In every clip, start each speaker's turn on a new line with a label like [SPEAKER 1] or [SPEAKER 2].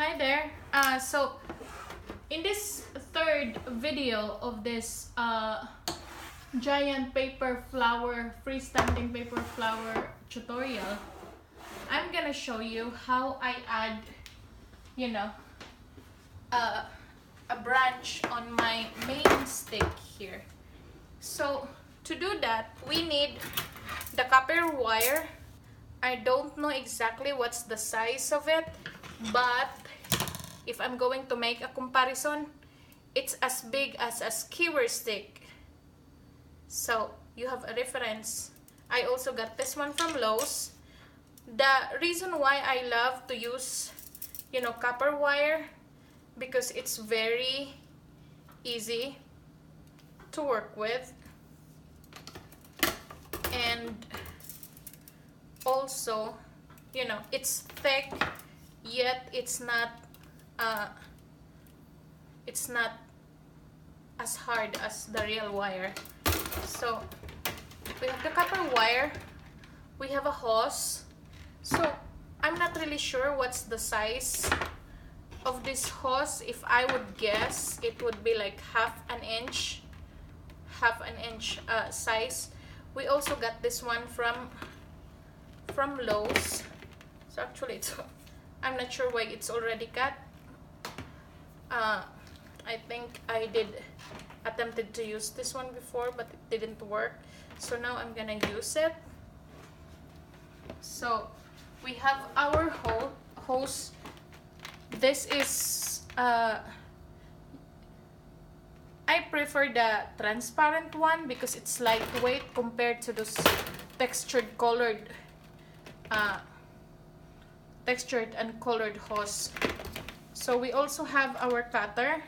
[SPEAKER 1] Hi there. So in this third video of this giant paper flower, freestanding paper flower tutorial, I'm gonna show you how I add, you know, a branch on my main stick here. So to do that, we need the copper wire. I don't know exactly what's the size of it, but if I'm going to make a comparison, it's as big as a skewer stick. So you have a reference. I also got this one from Lowe's. The reason why I love to use, copper wire, because it's very easy to work with, and also, it's thick, yet it's not as hard as the real wire. So we have the copper wire, we have a hose. So I'm not really sure what's the size of this hose. If I would guess, it would be like half an inch size. We also got this one from Lowe's. So actually I'm not sure why it's already cut. I think I attempted to use this one before, but it didn't work. So now I'm gonna use it. So we have our hose. This is I prefer the transparent one because it's lightweight compared to those textured and colored hose. So we also have our cutter.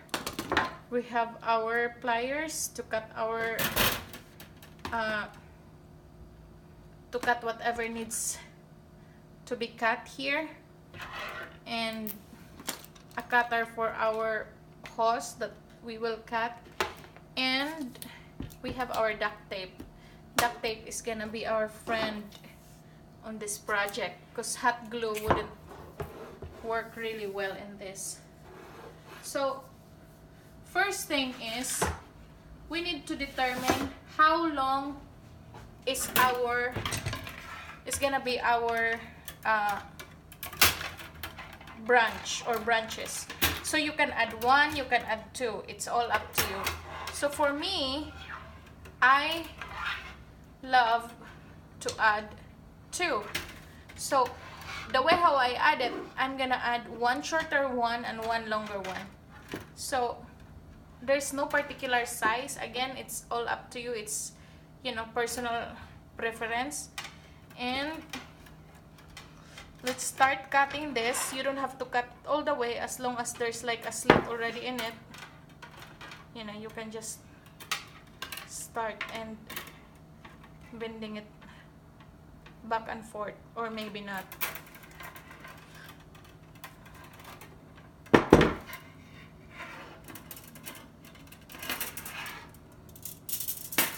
[SPEAKER 1] We have our pliers to cut whatever needs to be cut here, and a cutter for our hose that we will cut, and we have our duct tape. Duct tape is gonna be our friend on this project because hot glue wouldn't work really well in this. So first thing is we need to determine how long is gonna be our branch or branches. So you can add one, you can add two, it's all up to you. So for me, I love to add two. So the way how I add it, I'm gonna add one shorter one and one longer one. So there's no particular size. Again, it's all up to you. It's personal preference. And let's start cutting this. You don't have to cut all the way, as long as there's like a slit already in it. You can just start and bending it back and forth, or maybe not.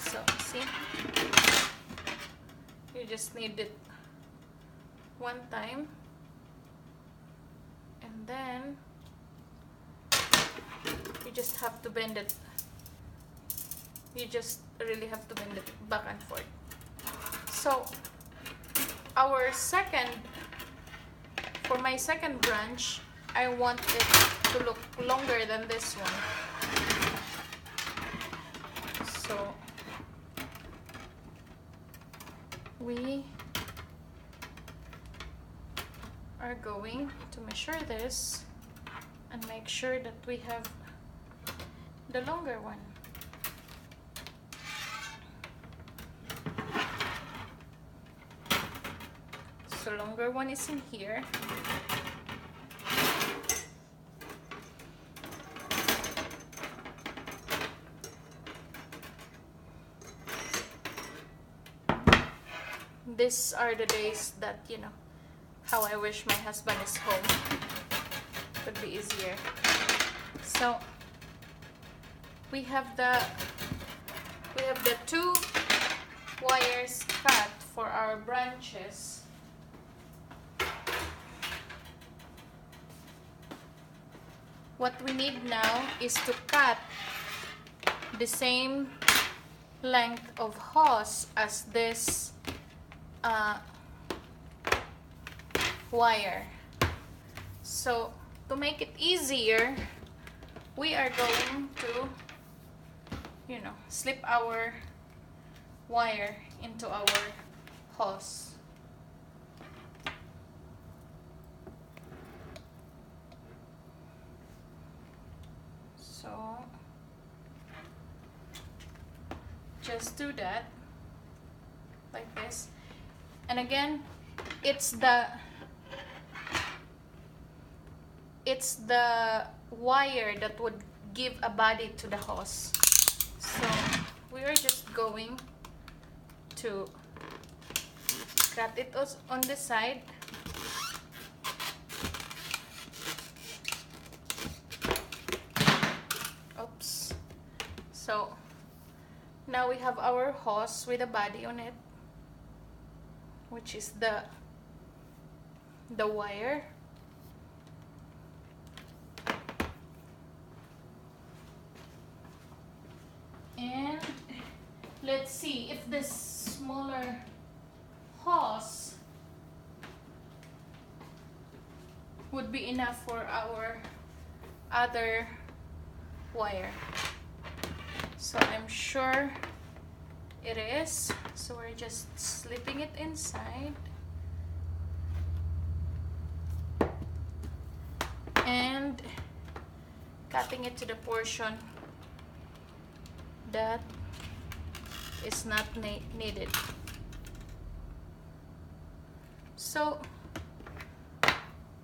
[SPEAKER 1] So see, you just need it one time, and then you just have to bend it. You just really have to bend it back and forth. So for my second branch, I want it to look longer than this one. So we are going to measure this and make sure that we have the longer one. So longer one is in here. These are the days that, how I wish my husband is home. It would be easier. So we have the two wires cut for our branches. what we need now is to cut the same length of hose as this wire. So to make it easier, we are going to, you know, slip our wire into our hose. So just do that like this, and again it's the wire that would give a body to the hose. So we are just going to cut it on the side. Oops. So now we have our hose with a body on it, which is the wire. And let's see if this smaller hose would be enough for our other wire. So I'm sure it is. So we're just slipping it inside and cutting it to the portion that is not needed. So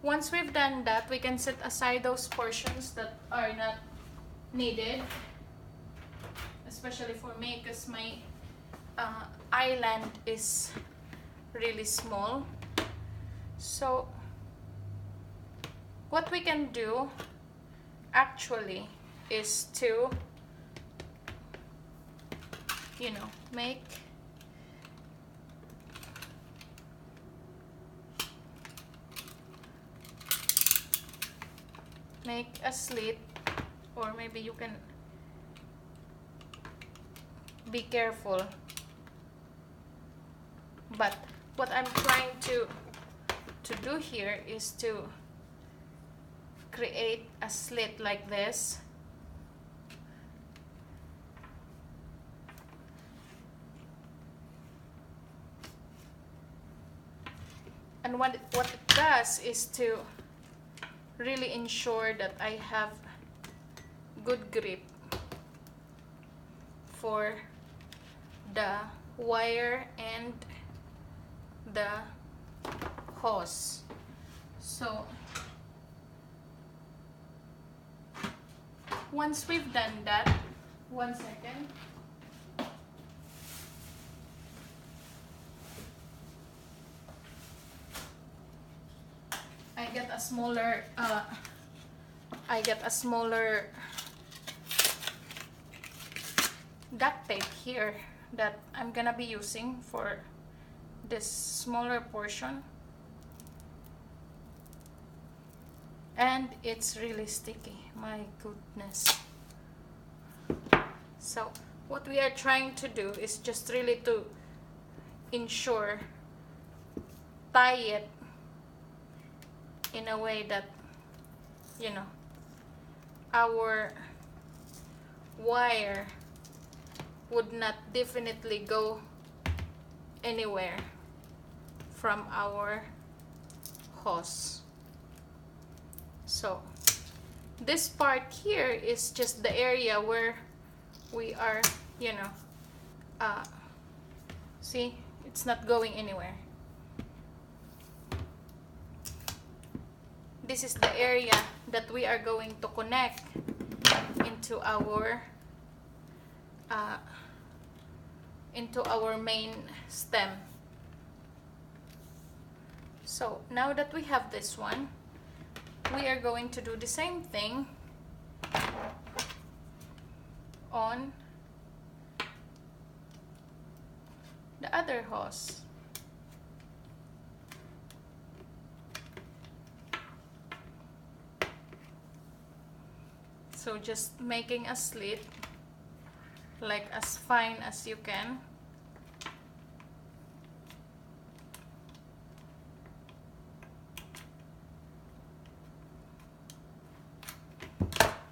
[SPEAKER 1] once we've done that, we can set aside those portions that are not needed, especially for me because my island is really small. So what we can do actually is to, you know, make a slit, or maybe you can be careful. But what I'm trying to do here is to create a slit like this. And what it does is to really ensure that I have good grip for the wire and the hose. So once we've done that, 1 second. I get a smaller duct tape here that I'm gonna be using for this smaller portion, and it's really sticky, my goodness. So what we are trying to do is just really to ensure, tie it in a way that, you know, our wire would not definitely go anywhere from our hose. So this part here is just the area where we are, you know, see, it's not going anywhere. This is the area that we are going to connect into our main stem. So now that we have this one, we are going to do the same thing on the other hose. So just making a slit, like as fine as you can.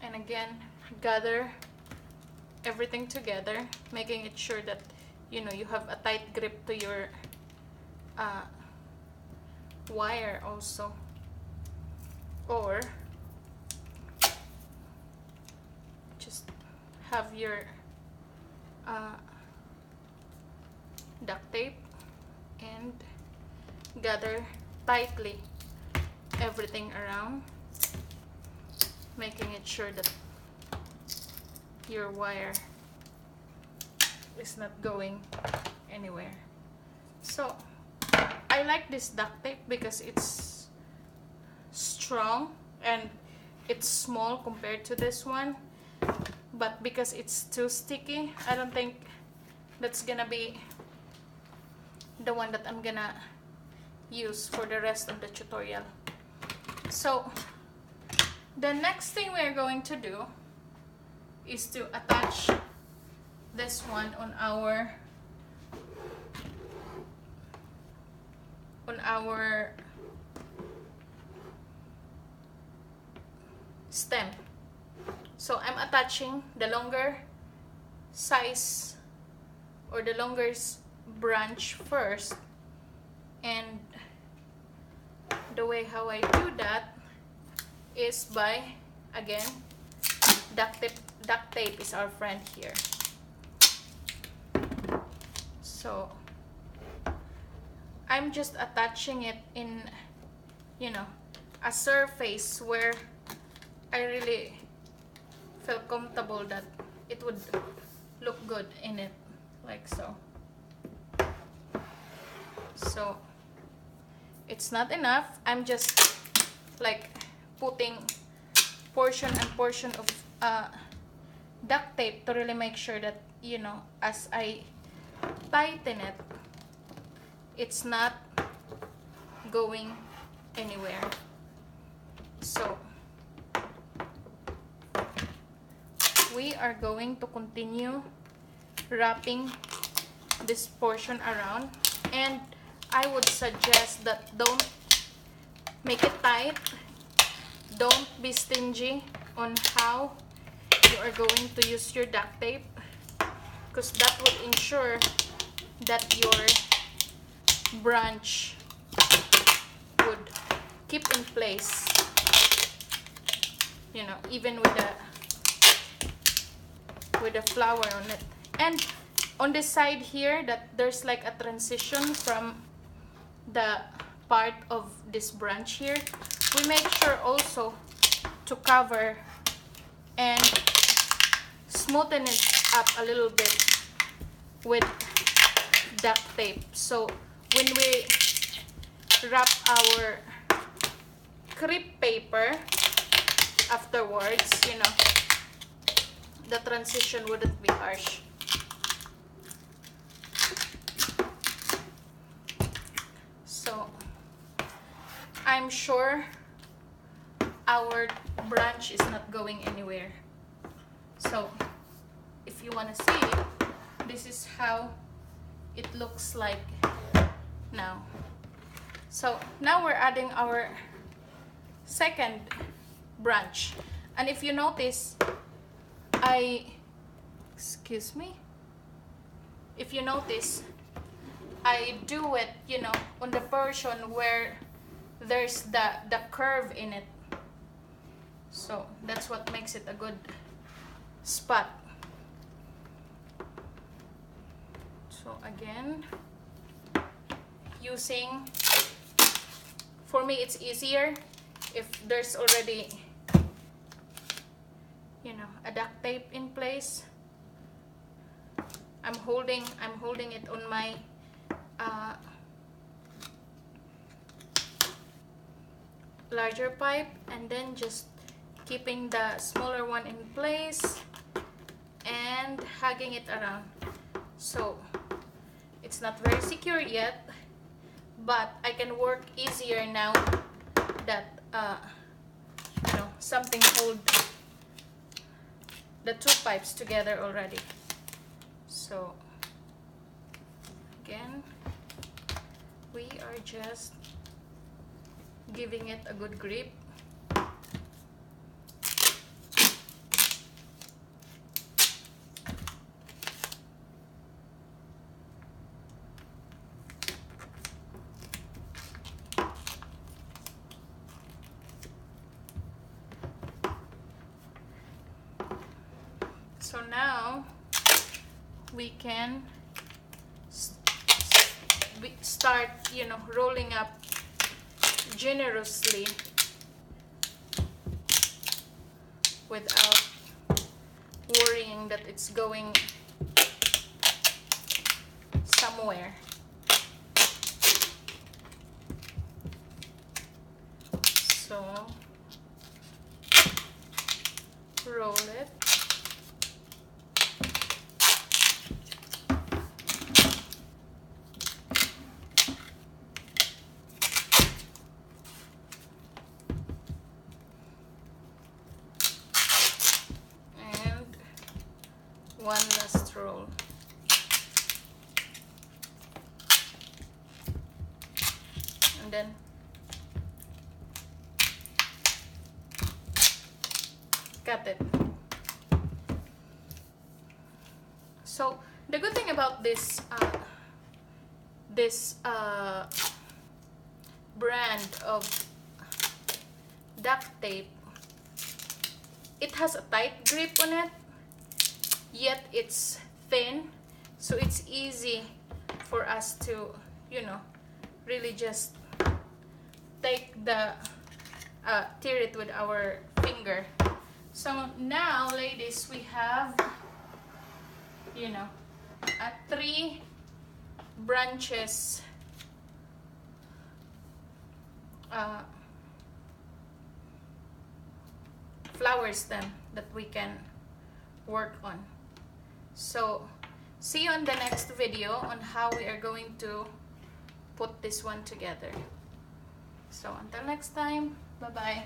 [SPEAKER 1] And again, gather everything together, making it sure that you know you have a tight grip to your wire also, or just have your duct tape and gather tightly everything around, making it sure that your wire is not going anywhere. So I like this duct tape because it's strong and it's small compared to this one, but because it's too sticky, I don't think that's gonna be the one that I'm gonna use for the rest of the tutorial. So the next thing we're going to do is to attach this one on our stem. So I'm attaching the longer size or the longer branch first, and the way how I do that is by, again, duct tape is our friend here. So I'm just attaching it in, you know, a surface where I really feel comfortable that it would look good in it, like so. So it's not enough. I'm just like putting portion and portion of duct tape to really make sure that, you know, as I tighten it, it's not going anywhere. So we are going to continue wrapping this portion around, and I would suggest that don't make it tight, don't be stingy on how you are going to use your duct tape, because that will ensure that your branch would keep in place, you know, even with the flower on it. And on the side here, that there's like a transition from the part of this branch here, we make sure also to cover and smoothen it up a little bit with duct tape. So when we wrap our crepe paper afterwards, you know, the transition wouldn't be harsh. So I'm sure our branch is not going anywhere. So if you want to see it, this is how it looks like now. So now we're adding our second branch, and if you notice, if you notice, I do it, you know, on the portion where there's the curve in it. So that's what makes it a good spot. So again, using, for me it's easier if there's already, you know, a duct tape in place. I'm holding it on my larger pipe, and then just keeping the smaller one in place and hugging it around. So it's not very secure yet, but I can work easier now that you know, something the two pipes together already. So again, we are just giving it a good grip. So now we can start, you know, rolling up generously without worrying that it's going somewhere. So roll it. One last roll. And then cut it. So the good thing about this brand of duct tape, it has a tight grip on it, yet it's thin, so it's easy for us to, you know, really just take the tear it with our finger. So now, ladies, we have, you know, 3 branches flower stem that we can work on. So see you on the next video on how we are going to put this one together. So until next time, bye bye.